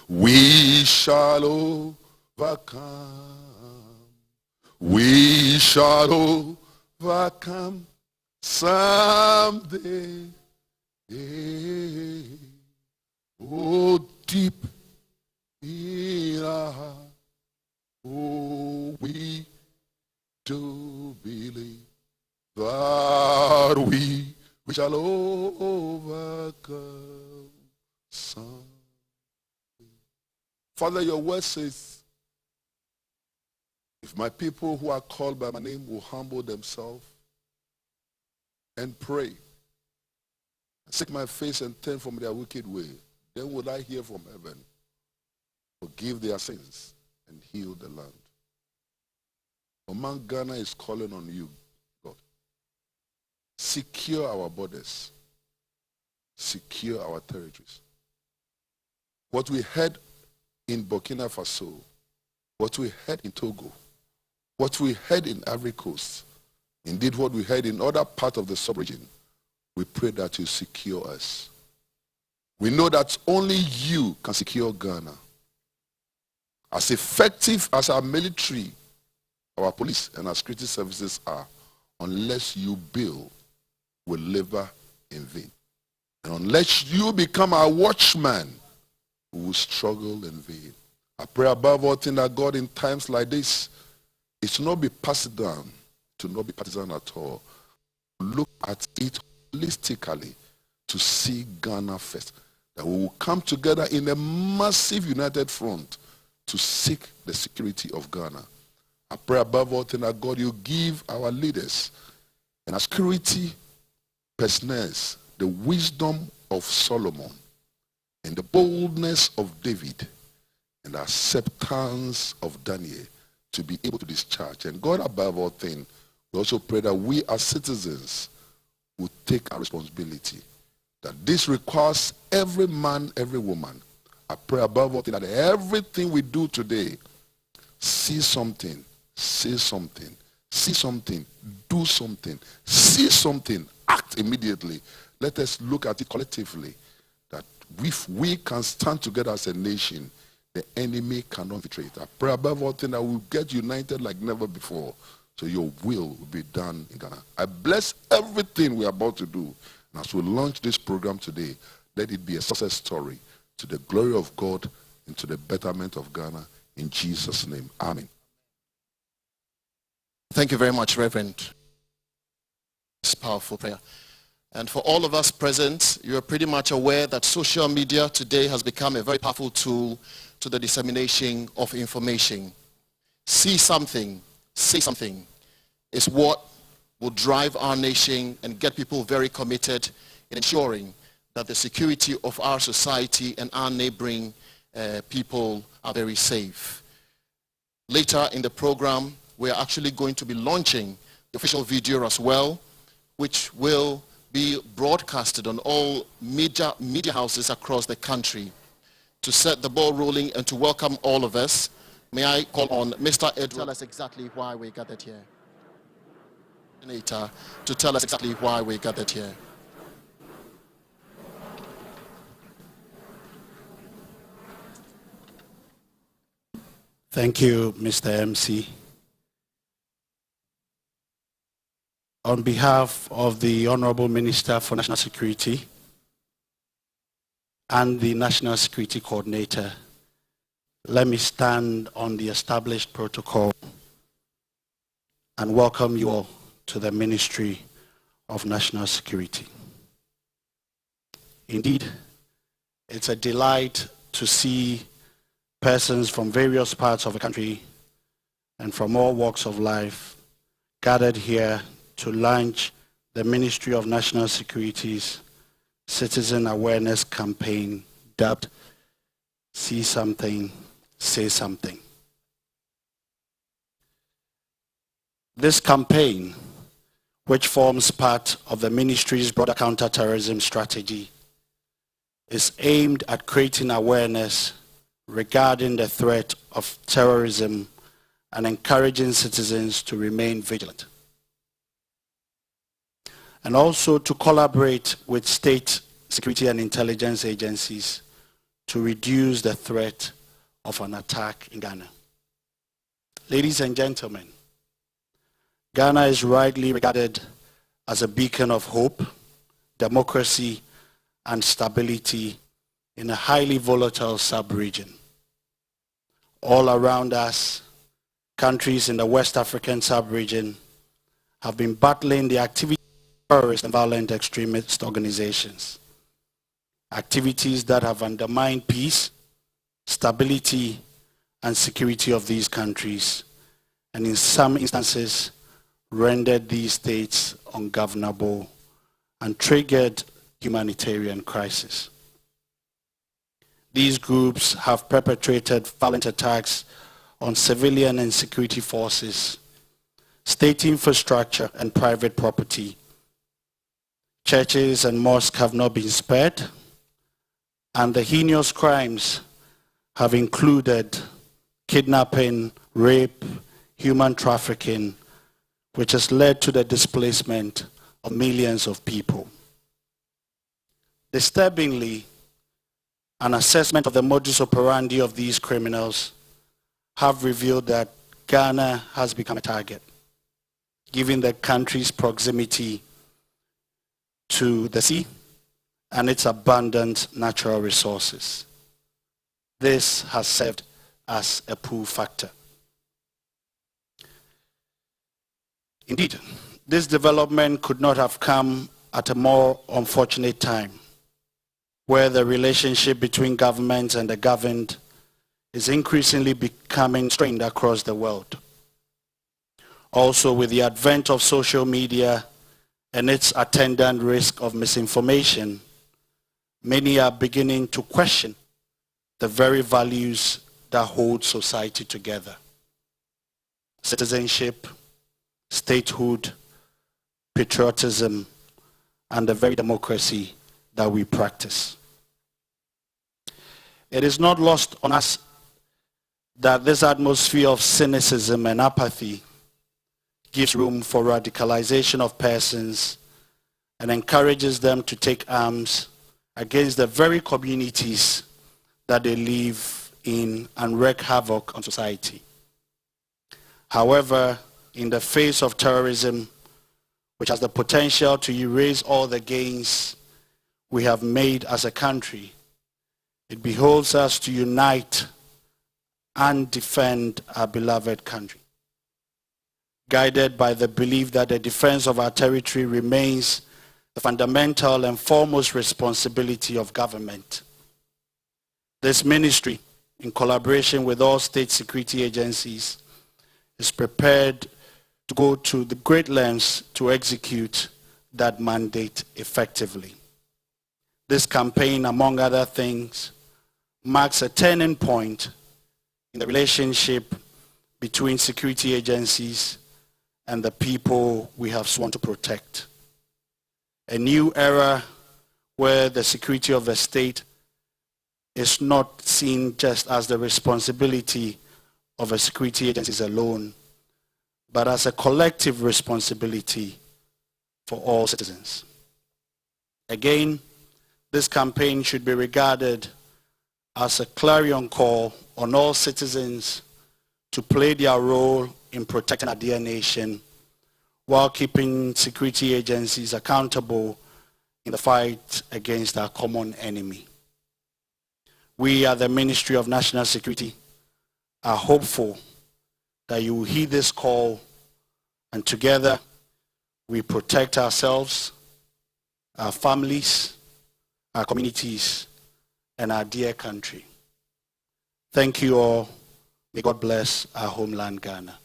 We shall overcome. We shall overcome someday. Oh, deep in our heart, oh, we do believe that we shall overcome someday. Father, your word says, if my people who are called by my name will humble themselves and pray, seek my face and turn from their wicked way, then will I hear from heaven, forgive their sins, and heal the land. Oman Ghana is calling on you, God. Secure our borders. Secure our territories. What we heard in Burkina Faso, what we heard in Togo, what we heard in Ivory Coast, indeed what we heard in other parts of the sub-region, we pray that you secure us. We know that only you can secure Ghana. As effective as our military, our police, and our security services are, unless you build, will labor in vain. And unless you become our watchman, we will struggle in vain. I pray above all things that God, in times like this, it should not be passed down, to not be partisan at all. Look at it holistically to see Ghana first. That we will come together in a massive united front to seek the security of Ghana. I pray above all things that God, you give our leaders and our security personnel the wisdom of Solomon and the boldness of David and the acceptance of Daniel to be able to discharge. And God, above all things, we also pray that we as citizens will take our responsibility. That this requires every man, every woman. I pray above all things that everything we do today, see something, say something, see something, do something, see something, act immediately. Let us look at it collectively. That if we can stand together as a nation, the enemy cannot betray it. I pray above all things that we'll get united like never before. So your will be done in Ghana. I bless everything we're about to do. And as we launch this program today, let it be a success story to the glory of God and to the betterment of Ghana. In Jesus' name, amen. Thank you very much, Reverend. This powerful prayer. And for all of us present, you are pretty much aware that social media today has become a very powerful tool to the dissemination of information. See something, say something is what will drive our nation and get people very committed in ensuring that the security of our society and our neighboring people are very safe. Later in the program, we are actually going to be launching the official video as well, which will be broadcasted on all major media houses across the country. To set the ball rolling and to welcome all of us, may I call on Mr. Edward to tell us exactly why we gathered here. To tell us exactly why we gathered here. Thank you, Mr. MC. On behalf of the Honorable Minister for National Security and the National Security Coordinator, let me stand on the established protocol and welcome you all to the Ministry of National Security. Indeed, it's a delight to see persons from various parts of the country and from all walks of life gathered here to launch the Ministry of National Security's Citizen Awareness Campaign dubbed See Something, Say Something. This campaign, which forms part of the ministry's broader counter-terrorism strategy, is aimed at creating awareness regarding the threat of terrorism and encouraging citizens to remain vigilant, and also to collaborate with state security and intelligence agencies to reduce the threat of an attack in Ghana. Ladies and gentlemen, Ghana is rightly regarded as a beacon of hope, democracy, and stability in a highly volatile sub-region. All around us, countries in the West African sub-region have been battling the activity of terrorist and violent extremist organizations. Activities that have undermined peace, stability, and security of these countries, and in some instances, rendered these states ungovernable and triggered humanitarian crisis. These groups have perpetrated violent attacks on civilian and security forces, state infrastructure and private property. Churches and mosques have not been spared, and the heinous crimes have included kidnapping, rape, human trafficking, which has led to the displacement of millions of people. Disturbingly, an assessment of the modus operandi of these criminals have revealed that Ghana has become a target, given the country's proximity to the sea and its abundant natural resources. This has served as a pull factor. Indeed, this development could not have come at a more unfortunate time, where the relationship between government and the governed is increasingly becoming strained across the world. Also, with the advent of social media and its attendant risk of misinformation, many are beginning to question the very values that hold society together: citizenship, statehood, patriotism, and the very democracy that we practice. It is not lost on us that this atmosphere of cynicism and apathy gives room for radicalization of persons and encourages them to take arms against the very communities that they live in and wreak havoc on society. However, in the face of terrorism, which has the potential to erase all the gains we have made as a country, it behoves us to unite and defend our beloved country, guided by the belief that the defense of our territory remains the fundamental and foremost responsibility of government. This ministry, in collaboration with all state security agencies, is prepared to go to the great lengths to execute that mandate effectively. This campaign, among other things, marks a turning point in the relationship between security agencies and the people we have sworn to protect. A new era where the security of the state is not seen just as the responsibility of a security agencies alone, but as a collective responsibility for all citizens. Again, this campaign should be regarded as a clarion call on all citizens to play their role in protecting our dear nation while keeping security agencies accountable in the fight against our common enemy. We at the Ministry of National Security are hopeful that you will heed this call, and together we protect ourselves, our families, our communities, and our dear country. Thank you all. May God bless our homeland, Ghana.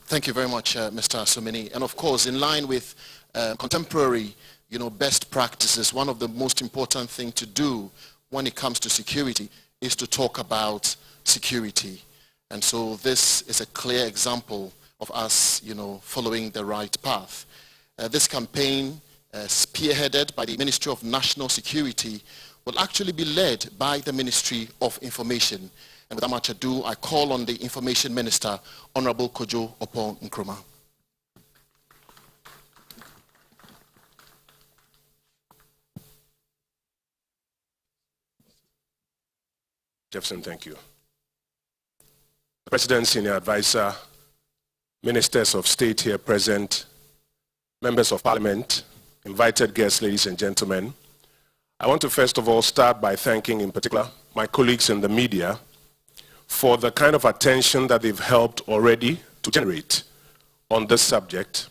Thank you very much, Mr. Asomini. And of course, in line with contemporary, best practices, one of the most important things to do when it comes to security is to talk about security. And so this is a clear example of us, following the right path. This campaign, spearheaded by the Ministry of National Security, will actually be led by the Ministry of Information. And without much ado, I call on the Information Minister, Honorable Kojo Oppong Nkrumah. Jefferson, thank you. The President, Senior Advisor, Ministers of State here present, Members of Parliament, invited guests, ladies and gentlemen. I want to first of all start by thanking in particular my colleagues in the media for the kind of attention that they've helped already to generate on this subject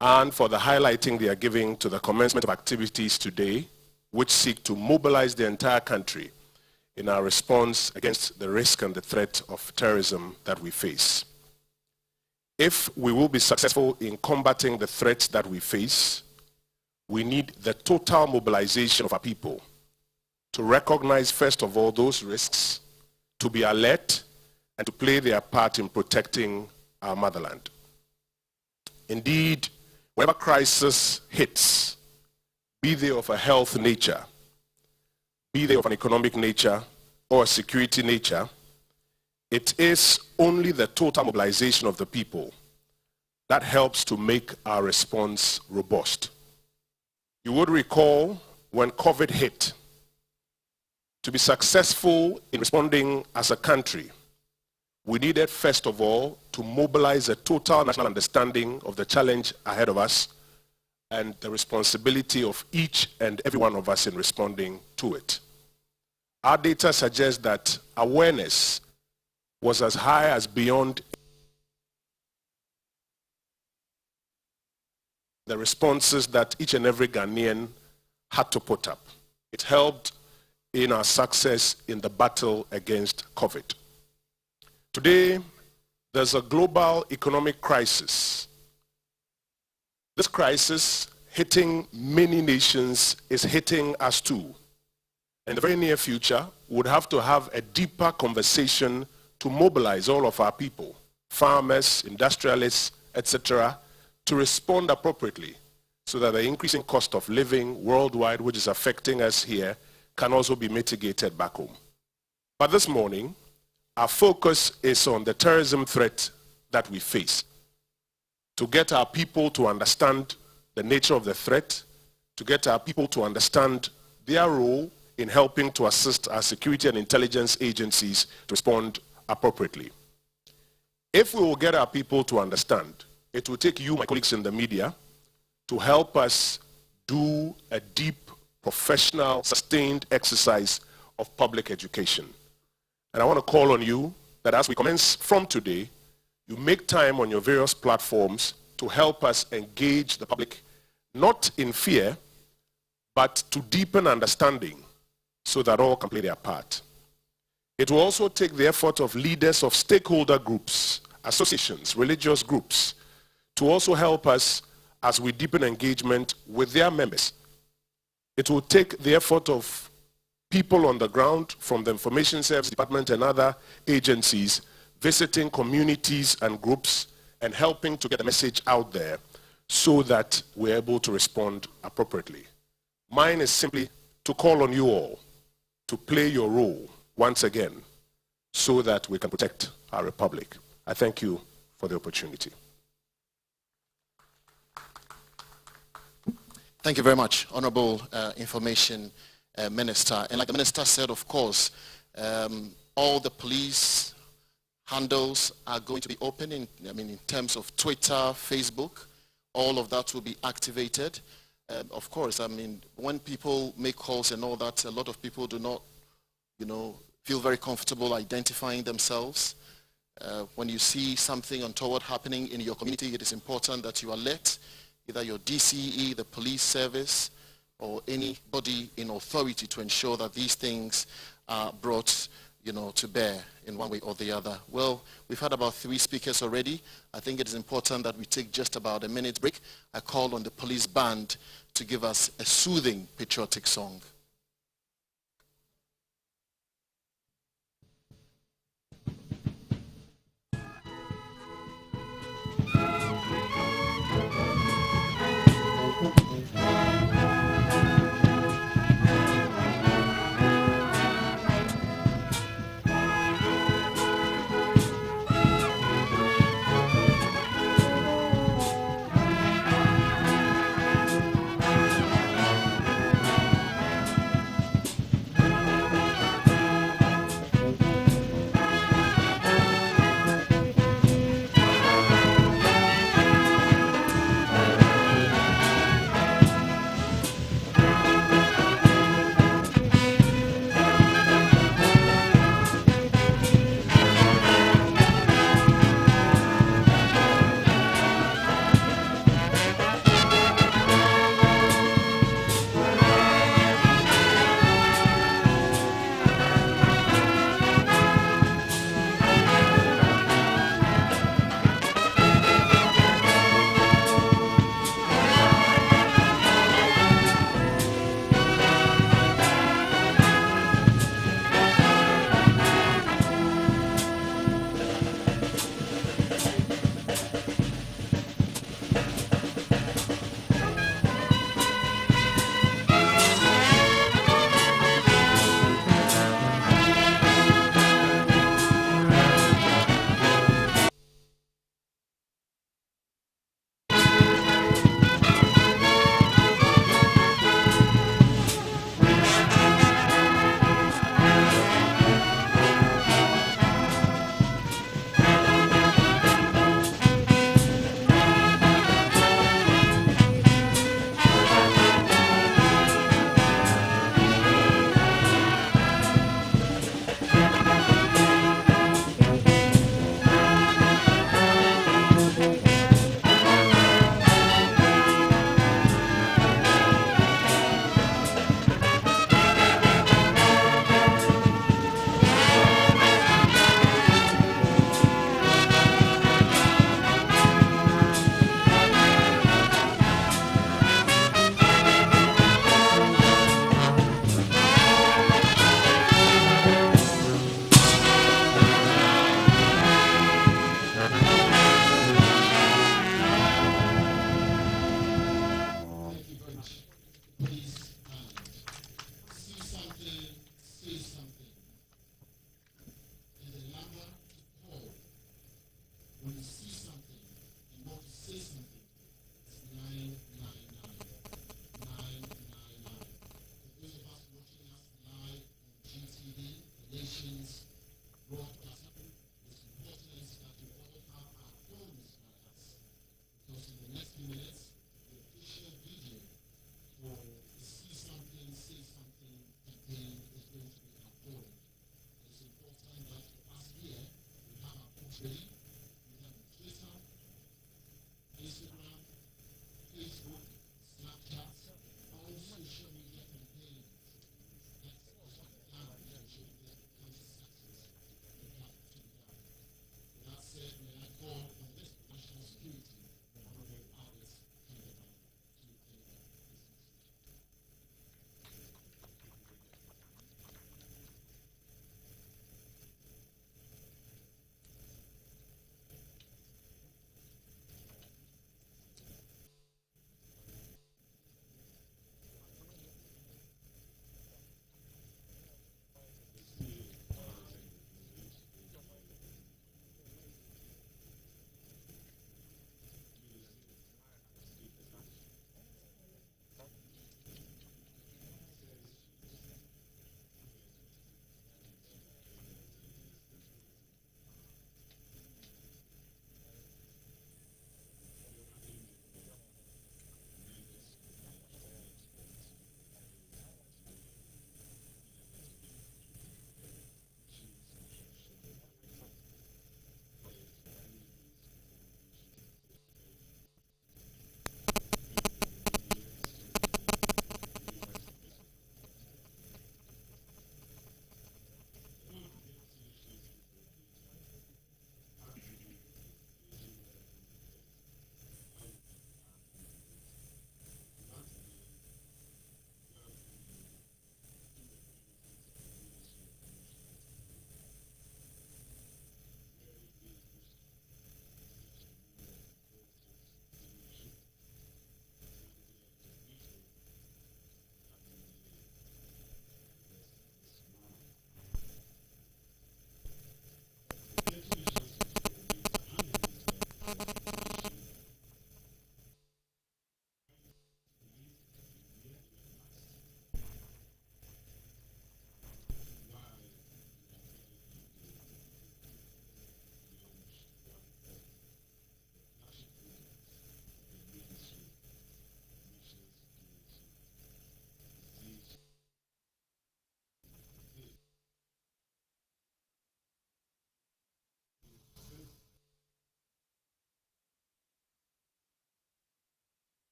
and for the highlighting they are giving to the commencement of activities today which seek to mobilize the entire country in our response against the risk and the threat of terrorism that we face. If we will be successful in combating the threats that we face, we need the total mobilization of our people to recognize, first of all, those risks, to be alert, and to play their part in protecting our motherland. Indeed, whenever crisis hits, be they of a health nature, be they of an economic nature or a security nature, it is only the total mobilization of the people that helps to make our response robust. You would recall when COVID hit, to be successful in responding as a country, we needed first of all to mobilize a total national understanding of the challenge ahead of us and the responsibility of each and every one of us in responding to it. Our data suggests that awareness was as high as beyond the responses that each and every Ghanaian had to put up. It helped in our success in the battle against COVID. Today, there's a global economic crisis. This crisis hitting many nations is hitting us too. In the very near future, we would have to have a deeper conversation to mobilize all of our people, farmers, industrialists, etc., to respond appropriately so that the increasing cost of living worldwide, which is affecting us here, can also be mitigated back home. But this morning, our focus is on the terrorism threat that we face. To get our people to understand the nature of the threat, to get our people to understand their role in helping to assist our security and intelligence agencies to respond appropriately. If we will get our people to understand, it will take you, my colleagues in the media, to help us do a deep, professional, sustained exercise of public education. And I want to call on you that as we commence from today, you make time on your various platforms to help us engage the public, not in fear, but to deepen understanding so that all can play their part. It will also take the effort of leaders of stakeholder groups, associations, religious groups, to also help us as we deepen engagement with their members. It will take the effort of people on the ground from the Information Service Department and other agencies visiting communities and groups and helping to get the message out there so that we're able to respond appropriately. Mine is simply to call on you all to play your role once again so that we can protect our republic. I thank you for the opportunity. Thank you very much, Honorable Information Minister. And like the Minister said, of course, all the police handles are going to be open in terms of Twitter, Facebook. All of that will be activated. Of course, when people make calls and all that, a lot of people do not, feel very comfortable identifying themselves. When you see something untoward happening in your community, it is important that you alert either your DCE, the police service, or anybody in authority to ensure that these things are brought, to bear in one way or the other. Well, we've had about 3 speakers already. I think it is important that we take just about a minute break. I call on the police band to give us a soothing patriotic song.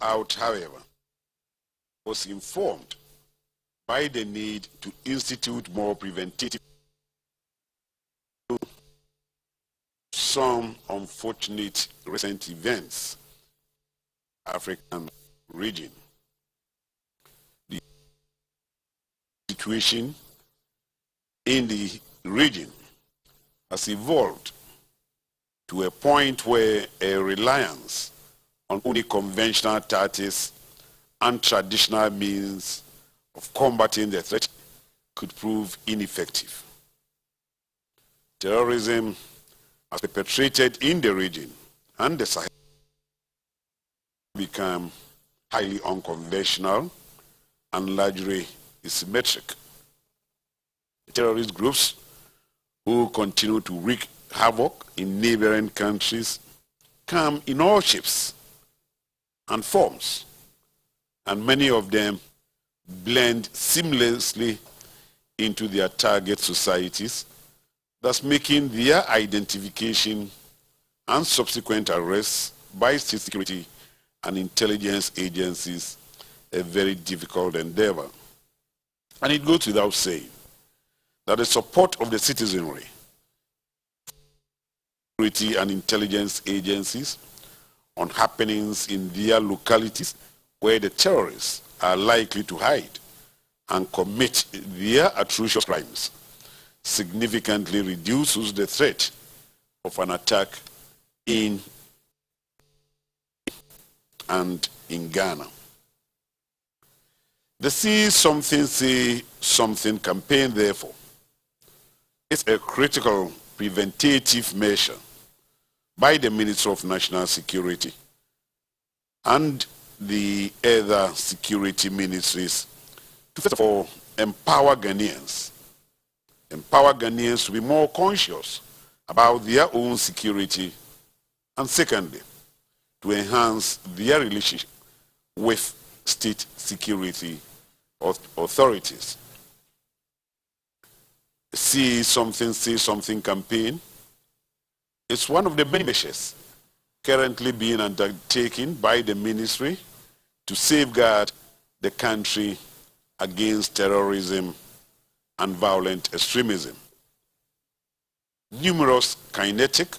out, however, was informed by the need to institute more preventative. Some unfortunate recent events in the African region. The situation in the region has evolved to a point where a reliance on only conventional tactics and traditional means of combating the threat could prove ineffective. Terrorism has perpetrated in the region and the Sahel become highly unconventional and largely asymmetric. The terrorist groups who continue to wreak havoc in neighboring countries come in all shapes and forms, and many of them blend seamlessly into their target societies, thus making their identification and subsequent arrests by state security and intelligence agencies a very difficult endeavor. And it goes without saying that the support of the citizenry, security and intelligence agencies on happenings in their localities where the terrorists are likely to hide and commit their atrocious crimes significantly reduces the threat of an attack in and in Ghana. The Say Something campaign, therefore, is a critical preventative measure by the Ministry of National Security and the other security ministries to, first of all, empower Ghanaians to be more conscious about their own security, and secondly, to enhance their relationship with state security authorities. Say Something campaign is one of the many measures currently being undertaken by the ministry to safeguard the country against terrorism and violent extremism. Numerous kinetic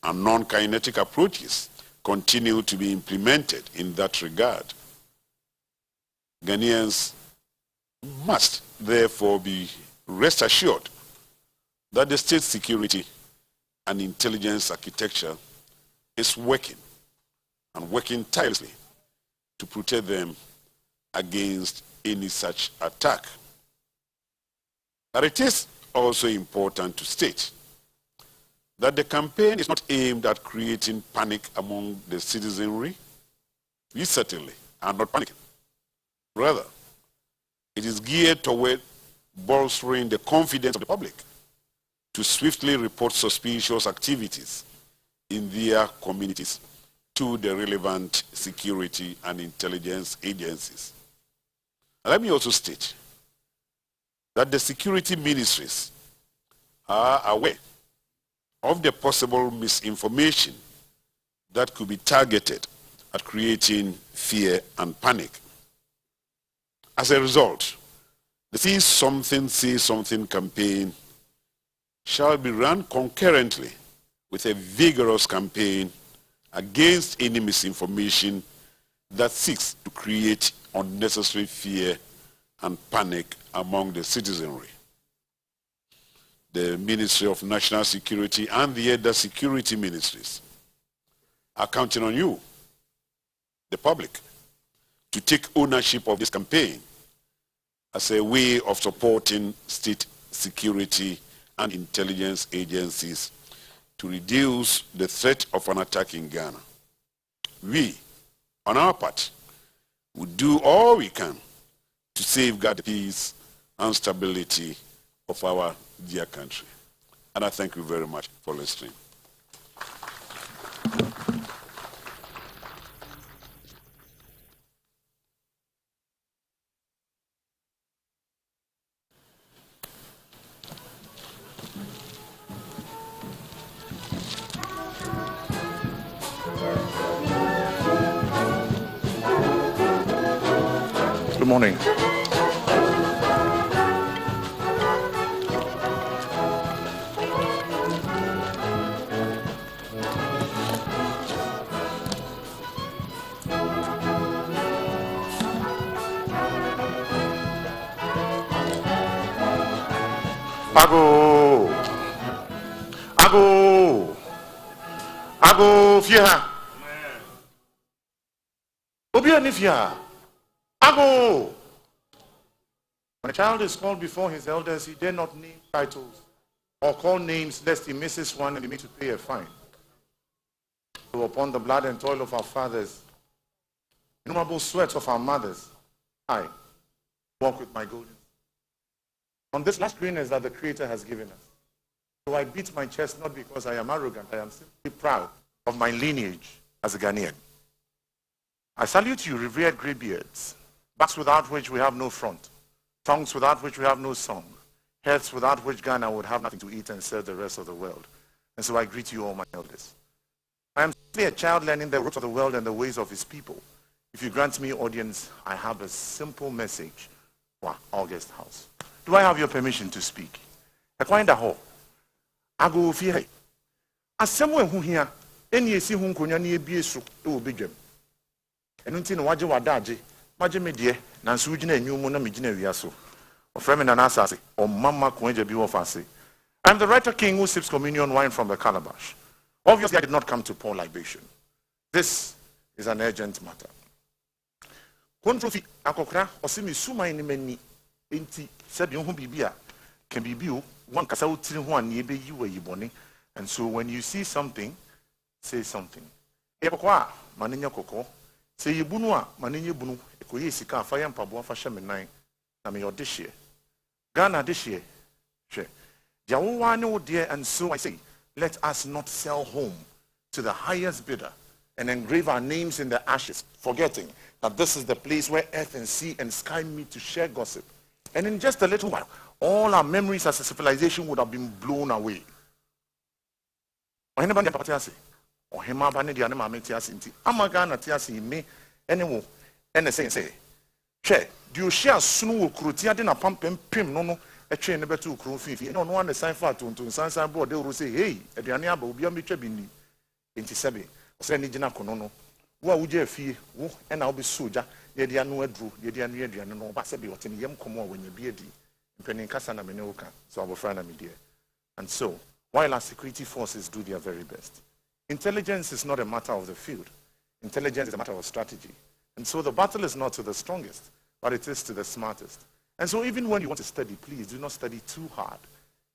and non-kinetic approaches continue to be implemented in that regard. Ghanaians must therefore be rest assured that the state security and intelligence architecture is working tirelessly to protect them against any such attack. But it is also important to state that the campaign is not aimed at creating panic among the citizenry. We certainly are not panicking. Rather, it is geared toward bolstering the confidence of the public to swiftly report suspicious activities in their communities to the relevant security and intelligence agencies. Let me also state that the security ministries are aware of the possible misinformation that could be targeted at creating fear and panic. As a result, the Say Something campaign shall be run concurrently with a vigorous campaign against any misinformation that seeks to create unnecessary fear and panic among the citizenry. The Ministry of National Security and the other security ministries are counting on you, the public, to take ownership of this campaign as a way of supporting state security and intelligence agencies to reduce the threat of an attack in Ghana. We, on our part, will do all we can to safeguard the peace and stability of our dear country. And I thank you very much for listening. morning. Ago, Fia. Obia Nifia. Ago. When a child is called before his elders, he dare not name titles or call names lest he misses one and he need to pay a fine. So upon the blood and toil of our fathers, innumerable sweats of our mothers, I walk with my golden. On this last greenness that the Creator has given us. So I beat my chest not because I am arrogant, I am simply proud of my lineage as a Ghanaian. I salute you, revered greybeards, backs without which we have no front, tongues without which we have no song, heads without which Ghana would have nothing to eat and serve the rest of the world. And so I greet you, all my elders. I am simply a child learning the ropes of the world and the ways of his people. If you grant me audience, I have a simple message for our guest house. Do I have your permission to speak? Ago fie. Asemo ehu hia, eni esi hu nkonya na ebie so e obedwam. Enu nti na waje wadaje, maje me de, na nso ugina enwumu na megina wia so. Ofre me na na asase, o mama ko eje bi wo fase. I am the writer king who sips communion wine from the calabash. Obviously I did not come to pour libation. This is an urgent matter. Kontrofi akokra osimi suma ni mani enti sabi ho bibia can be built. One kasa utiri ho ani ebe yi wa yibone. And so when you see something, say something. Ebokwa manenya koko. Say yibunu a manenya bunu ekoye sika afa ya mpabo afa hye menan na me yodehye. Ghana dehye. Hwe. Dia wo wa ne wo de, and so I say, let us not sell home to the highest bidder and engrave our names in the ashes, forgetting that this is the place where earth and sea and sky meet to share gossip. And in just a little while, all our memories as a civilization would have been blown away. Ohene papa tiase. Ohema ba ne dia ne maame tiase nti. Amaga na tiase me ene wo ene say. Hwe, di o hia sunu wo kuroti ade na pampem pem no no etwe ne betu kuro fifi. No no one sign for tontun sansan board dey say, "Hey, aduane aba obi ametwa bi ni." Enti sebe, ose ni gina kono no. Wo a wuje afie, wo ena obi soja, ye dia no aduru, ye dia no aduane no ba sebe wote ne yem komo a wanya bi adi. And so, while our security forces do their very best, intelligence is not a matter of the field. Intelligence is a matter of strategy. And so the battle is not to the strongest, but it is to the smartest. And so even when you want to study, please do not study too hard.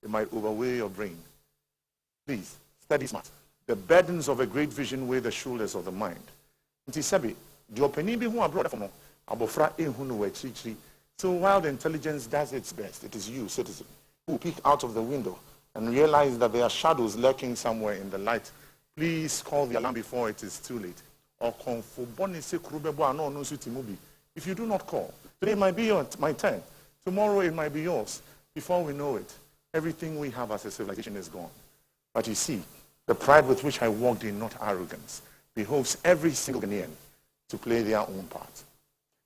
It might overweigh your brain. Please, study smart. The burdens of a great vision weigh the shoulders of the mind. So while the intelligence does its best, it is you, citizen, who peek out of the window and realize that there are shadows lurking somewhere in the light. Please call the alarm before it is too late. If you do not call, today might be my turn. Tomorrow it might be yours. Before we know it, everything we have as a civilization is gone. But you see, the pride with which I walked in, not arrogance, behoves every single Ghanaian to play their own part.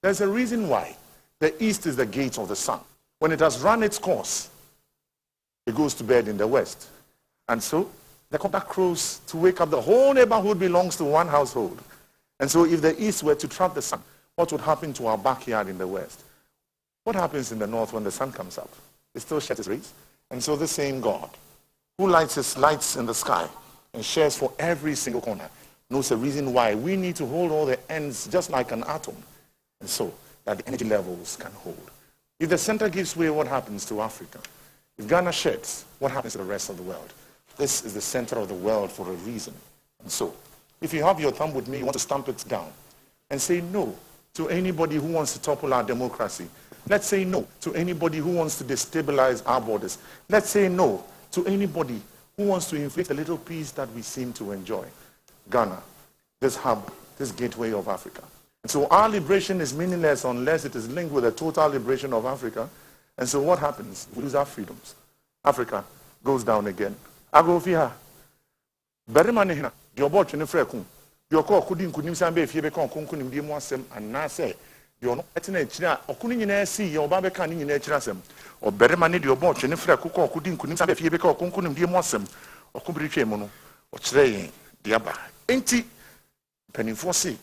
There's a reason why. The east is the gate of the sun. When it has run its course, it goes to bed in the west. And so, the cock crows to wake up. The whole neighborhood belongs to one household. And so, if the east were to trap the sun, what would happen to our backyard in the west? What happens in the north when the sun comes up? It still sheds its rays. And so, the same God, who lights his lights in the sky and shares for every single corner, knows the reason why we need to hold all the ends just like an atom. And so, that the energy levels can hold. If the center gives way, what happens to Africa? If Ghana sheds, what happens to the rest of the world? This is the center of the world for a reason. And so, if you have your thumb with me, you want to stamp it down and say no to anybody who wants to topple our democracy. Let's say no to anybody who wants to destabilize our borders. Let's say no to anybody who wants to inflict a little peace that we seem to enjoy. Ghana, this hub, this gateway of Africa. And so our liberation is meaningless unless it is linked with the total liberation of Africa. And so what happens? We lose our freedoms. Africa goes down again. Agofia. Berimane the obot ne freku. The oko kudi nkunim san be fie be kon kunkunim di mu asem anase You're not letting a china or couldn't you see your barber can in a chasm or better manage your bunch and if I cook or couldn't have a few because couldn't be mossum or could be mono or tray diaba. Ain't it? Penny for see.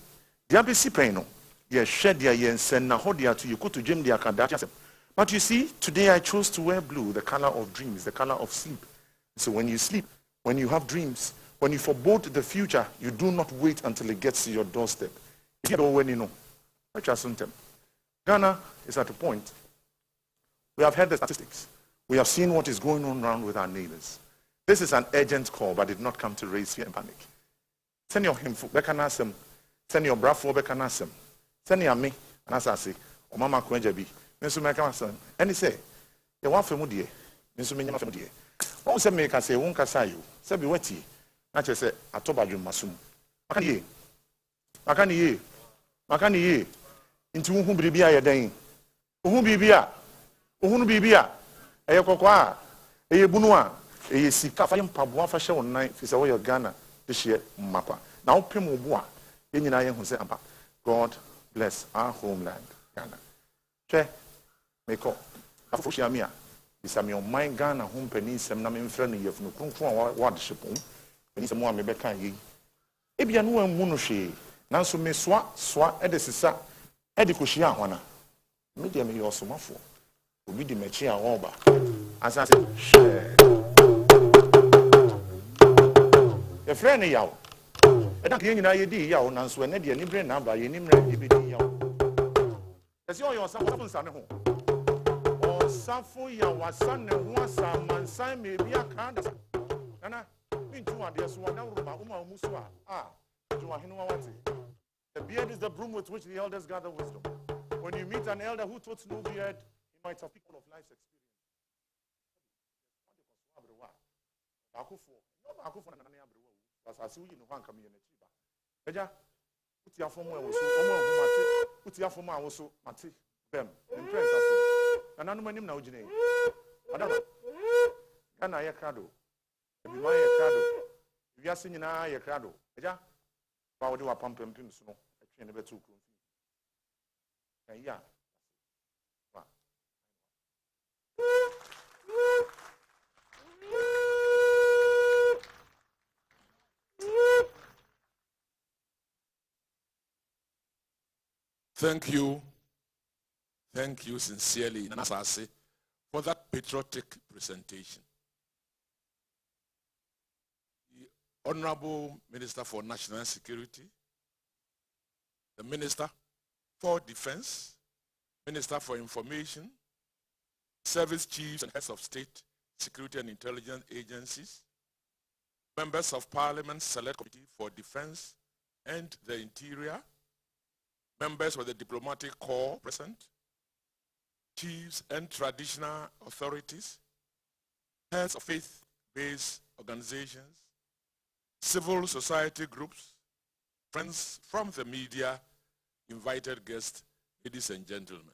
Diabisi peno. Yes, shed their yen send na hodia to you go to Jim the Akadachasm. But you see, today I chose to wear blue, the color of dreams, the color of sleep. So when you sleep, when you have dreams, when you forebode the future, you do not wait until it gets to your doorstep. You know when you know. Ghana is at a point. We have heard the statistics. We have seen what is going on around with our neighbors. This is an urgent call, but did not come to raise fear and panic. Send your him for Bekanasem. Send your bravo Bekanasem. Send your me, and as I say, or Mama Kwenjabi. Mr. Mekanasem. And he say, the one for Mudie, Mr. Minamudie. One said, make I say, won't Kasayu. Said be wetty. Not just say, I told you, Masum. Makani ye. Into whom Bibia Yadain. Whom Bibia. Whom Bibia. A Yokwa. A Bunua. A Sikafayam Pabua Fashion on night is away of Ghana this year, Mapa. Now Pimobua. In I who say, God bless our homeland, Ghana. Che, make up. Afushamia. Is a your mind Ghana home penny, some name friendly of no Kung what ship. When is a more Rebecca ye. Ebia no Munushi. Nanso me swa edesisa edikushia hwana media me yo somafo obi di mechi a woba asase share e friend yawo edan ke nyina ye di yawo nanso ene de ni bre na ba ye ni mra e be di yawo ese o yo safo nsane ho o safo ya wasane ho asa mansan me bia kan da nana mintu ade so na ruma uma musu a the beard is the broom with which the elders gather wisdom. When you meet an elder who taught no beard, he might have people of life's experience. Power do a pump and pimps, no, a train of 2 and yeah. Thank you sincerely, Nasase, for that patriotic presentation. Honorable Minister for National Security, the Minister for Defense, Minister for Information, Service Chiefs and Heads of State, Security and Intelligence Agencies, Members of Parliament Select Committee for Defense and the Interior, Members of the Diplomatic Corps present, Chiefs and Traditional Authorities, Heads of Faith-based organizations, civil society groups, friends from the media, invited guests, ladies and gentlemen.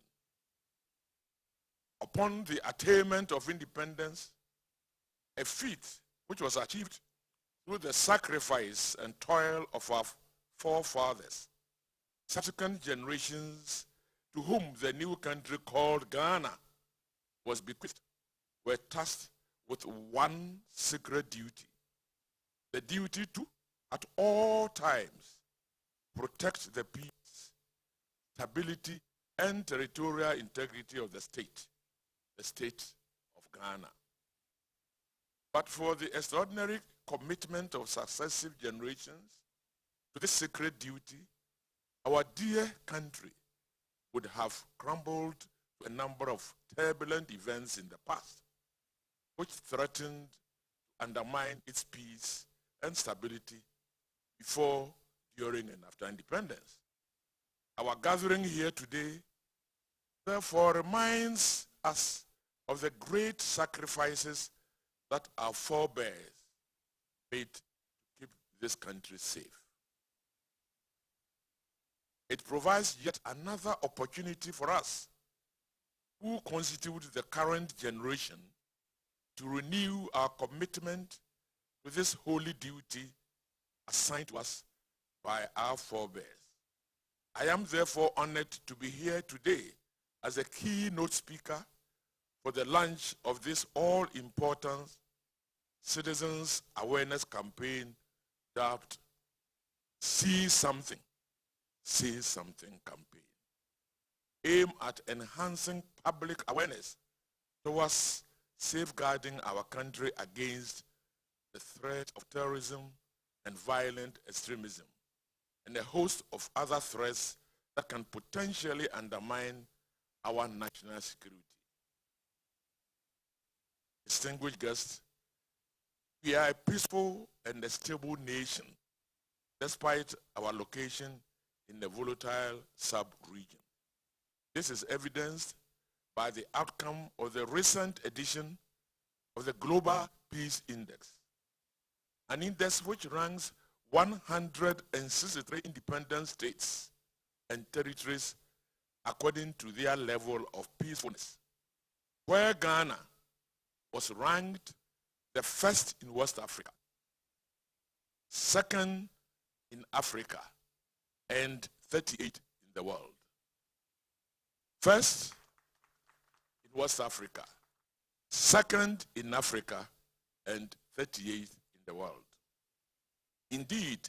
Upon the attainment of independence, a feat which was achieved through the sacrifice and toil of our forefathers, subsequent generations to whom the new country called Ghana was bequeathed were tasked with one sacred duty. The duty to, at all times, protect the peace, stability, and territorial integrity of the state of Ghana. But for the extraordinary commitment of successive generations to this sacred duty, our dear country would have crumbled to a number of turbulent events in the past, which threatened to undermine its peace and stability before, during, and after independence. Our gathering here today, therefore, reminds us of the great sacrifices that our forebears made to keep this country safe. It provides yet another opportunity for us, who constitute the current generation, to renew our commitment with this holy duty assigned to us by our forebears. I am therefore honored to be here today as a keynote speaker for the launch of this all-important citizens awareness campaign dubbed Say Something campaign, aimed at enhancing public awareness towards safeguarding our country against the threat of terrorism and violent extremism, and a host of other threats that can potentially undermine our national security. Distinguished guests, we are a peaceful and a stable nation, despite our location in the volatile sub-region. This is evidenced by the outcome of the recent edition of the Global Peace Index, an index which ranks 163 independent states and territories according to their level of peacefulness, where Ghana was ranked the first in West Africa, second in Africa, and 38 in the world. First in West Africa, second in Africa, and 38 in the world. Indeed,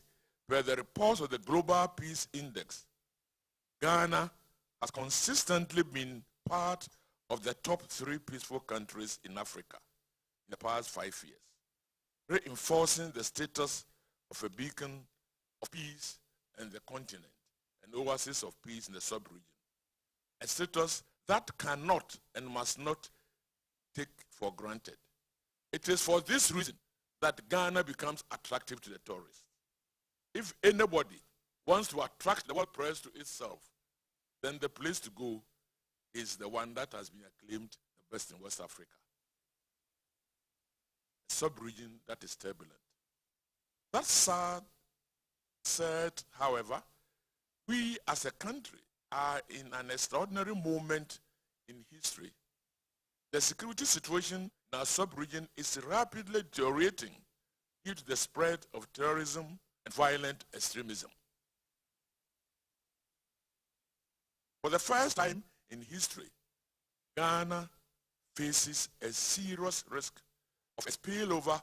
per the reports of the Global Peace Index, Ghana has consistently been part of the top 3 peaceful countries in Africa in the past 5 years, reinforcing the status of a beacon of peace in the continent, an oasis of peace in the sub-region, a status that cannot and must not take for granted. It is for this reason that Ghana becomes attractive to the tourists. If anybody wants to attract the world press to itself, then the place to go is the one that has been acclaimed the best in West Africa. A sub-region that is turbulent. That said, however, we as a country are in an extraordinary moment in history. The security situation in our sub-region is rapidly deteriorating due to the spread of terrorism and violent extremism. For the first time in history, Ghana faces a serious risk of a spillover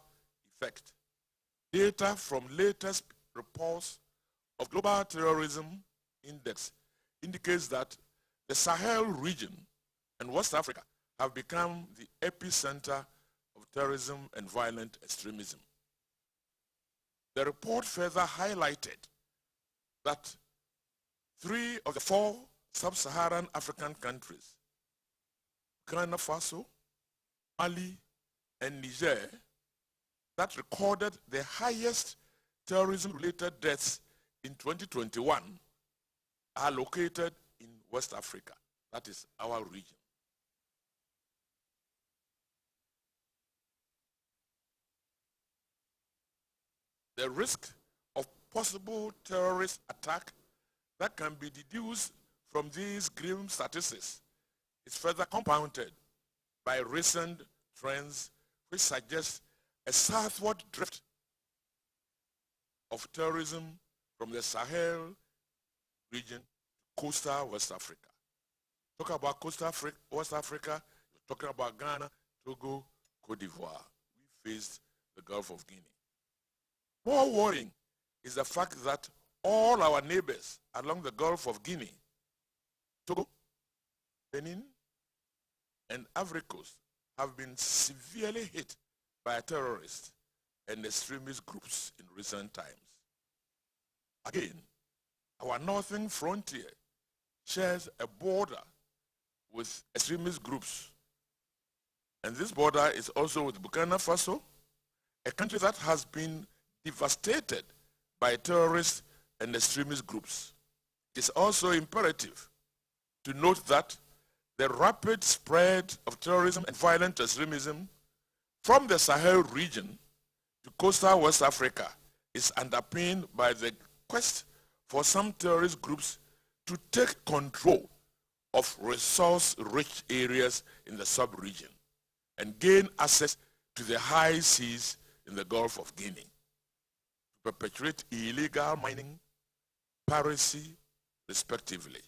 effect. Data from latest reports of Global Terrorism Index indicates that the Sahel region and West Africa have become the epicenter of terrorism and violent extremism. The report further highlighted that 3 of the 4 sub-Saharan African countries, Burkina Faso, Mali, and Niger, that recorded the highest terrorism-related deaths in 2021 are located in West Africa. That is our region. The risk of possible terrorist attack that can be deduced from these grim statistics is further compounded by recent trends which suggest a southward drift of terrorism from the Sahel region to coastal West Africa. Talk about coastal West Africa, you're talking about Ghana, Togo, Cote d'Ivoire. We faced the Gulf of Guinea. More worrying is the fact that all our neighbors along the Gulf of Guinea, Togo, Benin, and Ivory Coast have been severely hit by terrorists and extremist groups in recent times. Again, our northern frontier shares a border with extremist groups. And this border is also with Burkina Faso, a country that has been devastated by terrorist and extremist groups. It is also imperative to note that the rapid spread of terrorism and violent extremism from the Sahel region to coastal West Africa is underpinned by the quest for some terrorist groups to take control of resource-rich areas in the sub-region and gain access to the high seas in the Gulf of Guinea, to perpetrate illegal mining, piracy, respectively,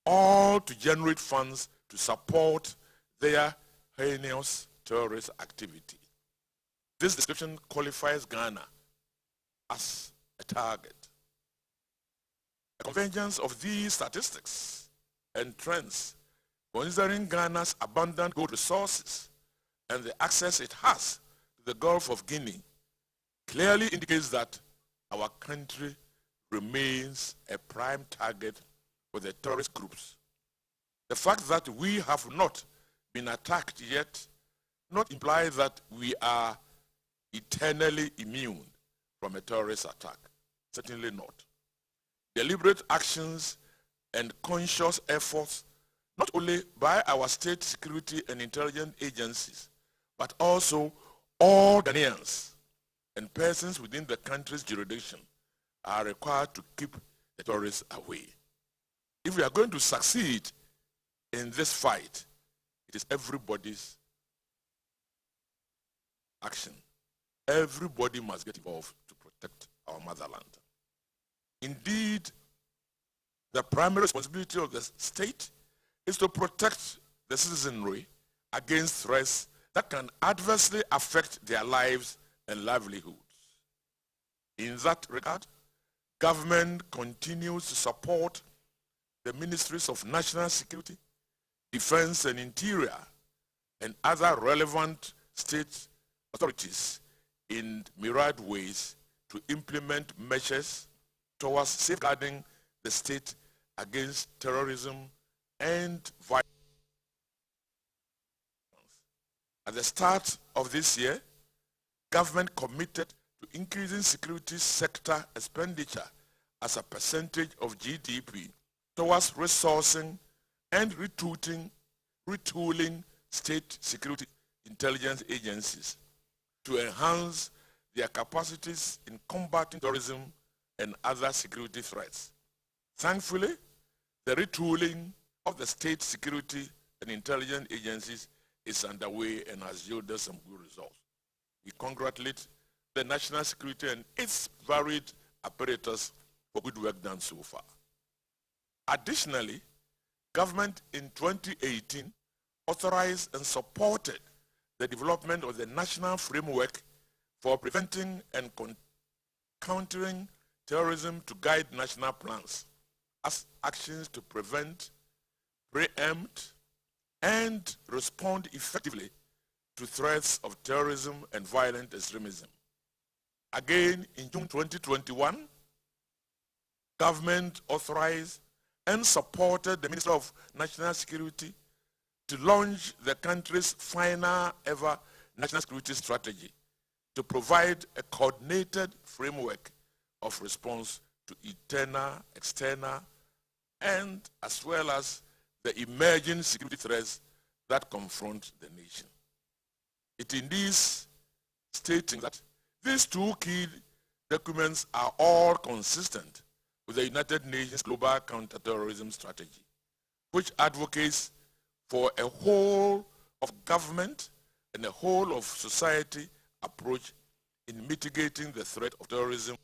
all to generate funds to support their heinous terrorist activity. This description qualifies Ghana as a target. A convergence of these statistics and trends, considering Ghana's abundant gold resources and the access it has to the Gulf of Guinea, clearly indicates that our country remains a prime target for the terrorist groups. The fact that we have not been attacked yet not imply that we are eternally immune from a terrorist attack. Certainly not. Deliberate actions and conscious efforts, not only by our state security and intelligence agencies, but also all Ghanaians and persons within the country's jurisdiction, are required to keep the terrorists away. If we are going to succeed in this fight, it is everybody's action. Everybody must get involved to protect our motherland. Indeed, the primary responsibility of the state is to protect the citizenry against threats that can adversely affect their lives and livelihoods. In that regard, government continues to support the ministries of national security, defense and interior, and other relevant state authorities in myriad ways to implement measures towards safeguarding the state against terrorism and violence. At the start of this year, government committed to increasing security sector expenditure as a percentage of GDP towards resourcing and retooling state security intelligence agencies to enhance their capacities in combating terrorism and other security threats. Thankfully, the retooling of the state security and intelligence agencies is underway and has yielded some good results. We congratulate the national security and its varied apparatus for good work done so far. Additionally, government in 2018 authorized and supported the development of the national framework for preventing and countering terrorism to guide national plans as actions to prevent, preempt, and respond effectively to threats of terrorism and violent extremism. Again, in June 2021, government authorized and supported the Minister of National Security to launch the country's final ever national security strategy to provide a coordinated framework of response to internal, external, and as well as the emerging security threats that confront the nation. It indeed stating that these two key documents are all consistent with the United Nations Global Counterterrorism Strategy, which advocates for a whole of government and a whole of society approach in mitigating the threat of terrorism.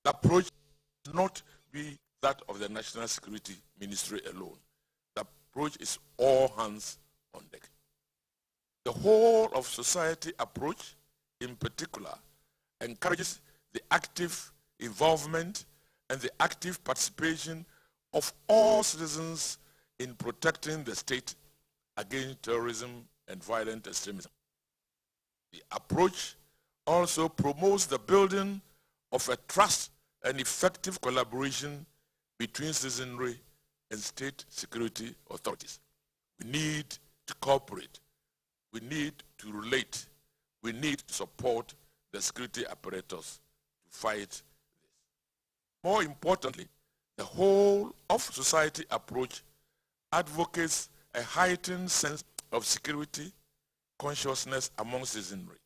The approach should not be that of the National Security Ministry alone. The approach is all hands on deck. The whole of society approach, in particular, encourages the active involvement and the active participation of all citizens in protecting the state against terrorism and violent extremism. The approach also promotes the building of a trust and effective collaboration between citizenry and state security authorities. We need to cooperate. We need to relate. We need to support the security apparatus to fight this. More importantly, the whole of society approach advocates a heightened sense of security consciousness among citizenry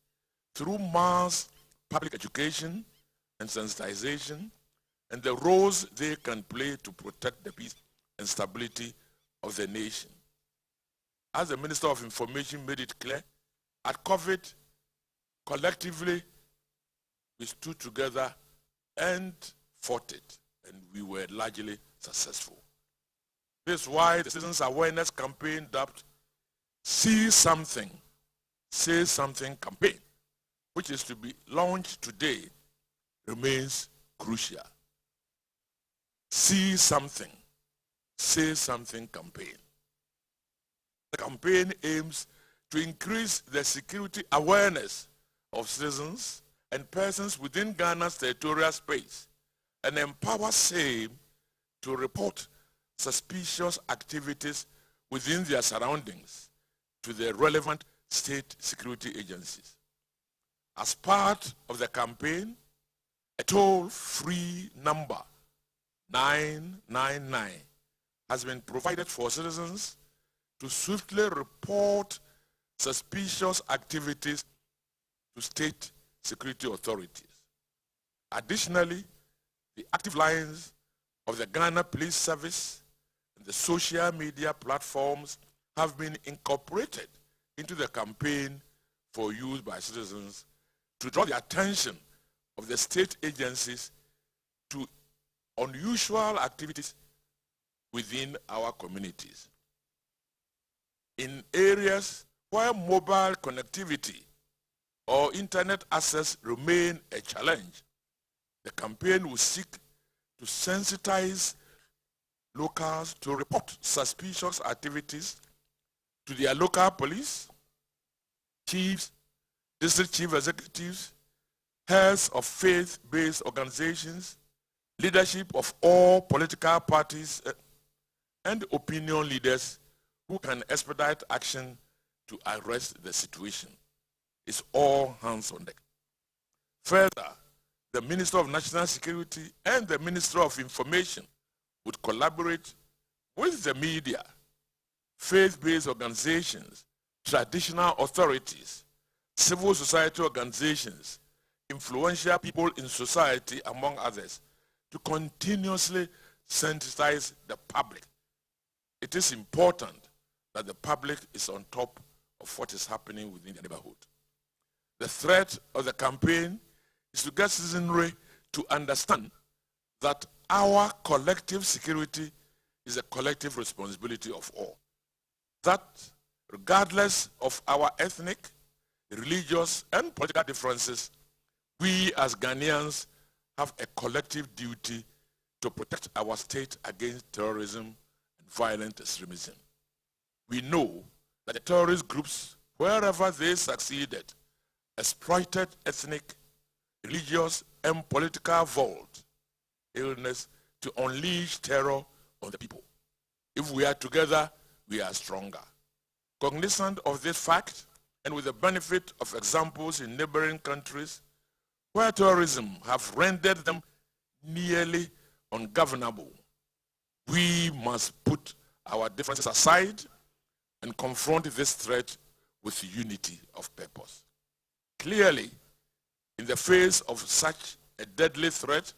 through mass public education and sensitization and the roles they can play to protect the peace and stability of the nation. As the Minister of Information made it clear, at COVID, collectively, we stood together and fought it, and we were largely successful. This is why the Citizens Awareness Campaign dubbed See Something, Say Something campaign, which is to be launched today, remains crucial. See Something, Say Something campaign. The campaign aims to increase the security awareness of citizens and persons within Ghana's territorial space and empower same to report suspicious activities within their surroundings to the relevant state security agencies. As part of the campaign, a toll-free number, 999, has been provided for citizens to swiftly report suspicious activities to state security authorities. Additionally, the active lines of the Ghana Police Service and the social media platforms have been incorporated into the campaign for use by citizens to draw the attention of the state agencies to unusual activities within our communities. In areas where mobile connectivity or internet access remain a challenge, the campaign will seek to sensitize locals to report suspicious activities to their local police, chiefs, district chief executives, heads of faith-based organizations, leadership of all political parties, and opinion leaders who can expedite action to arrest the situation. It's all hands on deck. Further, the Minister of National Security and the Minister of Information would collaborate with the media, faith-based organizations, traditional authorities, civil society organizations, influential people in society, among others, to continuously sensitize the public. It is important that the public is on top of what is happening within the neighborhood. The threat of the campaign is to get citizenry to understand that our collective security is a collective responsibility of all. That regardless of our ethnic, religious, and political differences, we as Ghanaians have a collective duty to protect our state against terrorism and violent extremism. We know that the terrorist groups, wherever they succeeded, exploited ethnic, religious, and political vault illness to unleash terror on the people. If we are together, we are stronger. Cognizant of this fact, and with the benefit of examples in neighboring countries where terrorism have rendered them nearly ungovernable, we must put our differences aside and confront this threat with unity of purpose. Clearly, in the face of such a deadly threat,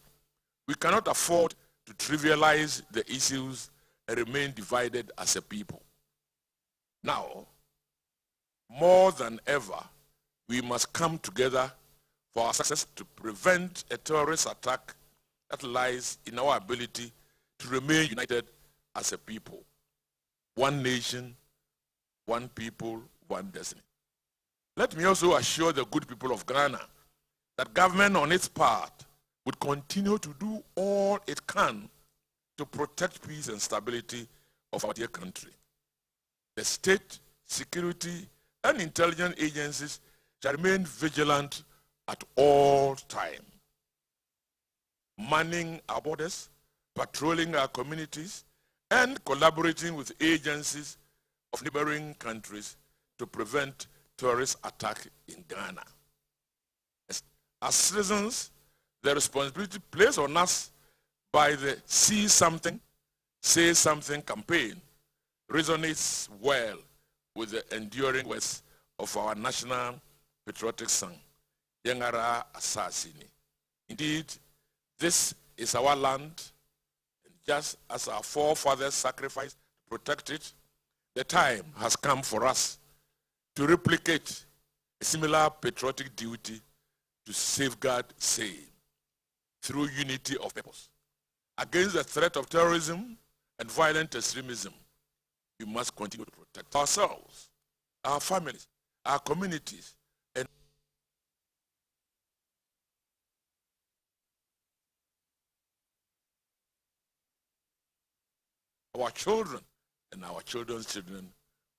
we cannot afford to trivialize the issues and remain divided as a people. Now, more than ever, we must come together for our success to prevent a terrorist attack that lies in our ability to remain united as a people. One nation, one people, one destiny. Let me also assure the good people of Ghana that government on its part would continue to do all it can to protect peace and stability of our dear country. The state, security, and intelligence agencies shall remain vigilant at all times, manning our borders, patrolling our communities, and collaborating with agencies of neighboring countries to prevent terrorist attack in Ghana. As citizens, the responsibility placed on us by the See Something, Say Something campaign resonates well with the enduring words of our national patriotic song, Yengara Asasini. Indeed, this is our land, and just as our forefathers sacrificed to protect it, the time has come for us to replicate a similar patriotic duty to safeguard same. through unity of purpose. Against the threat of terrorism and violent extremism, we must continue to protect ourselves, our families, our communities, and our children and our children's children.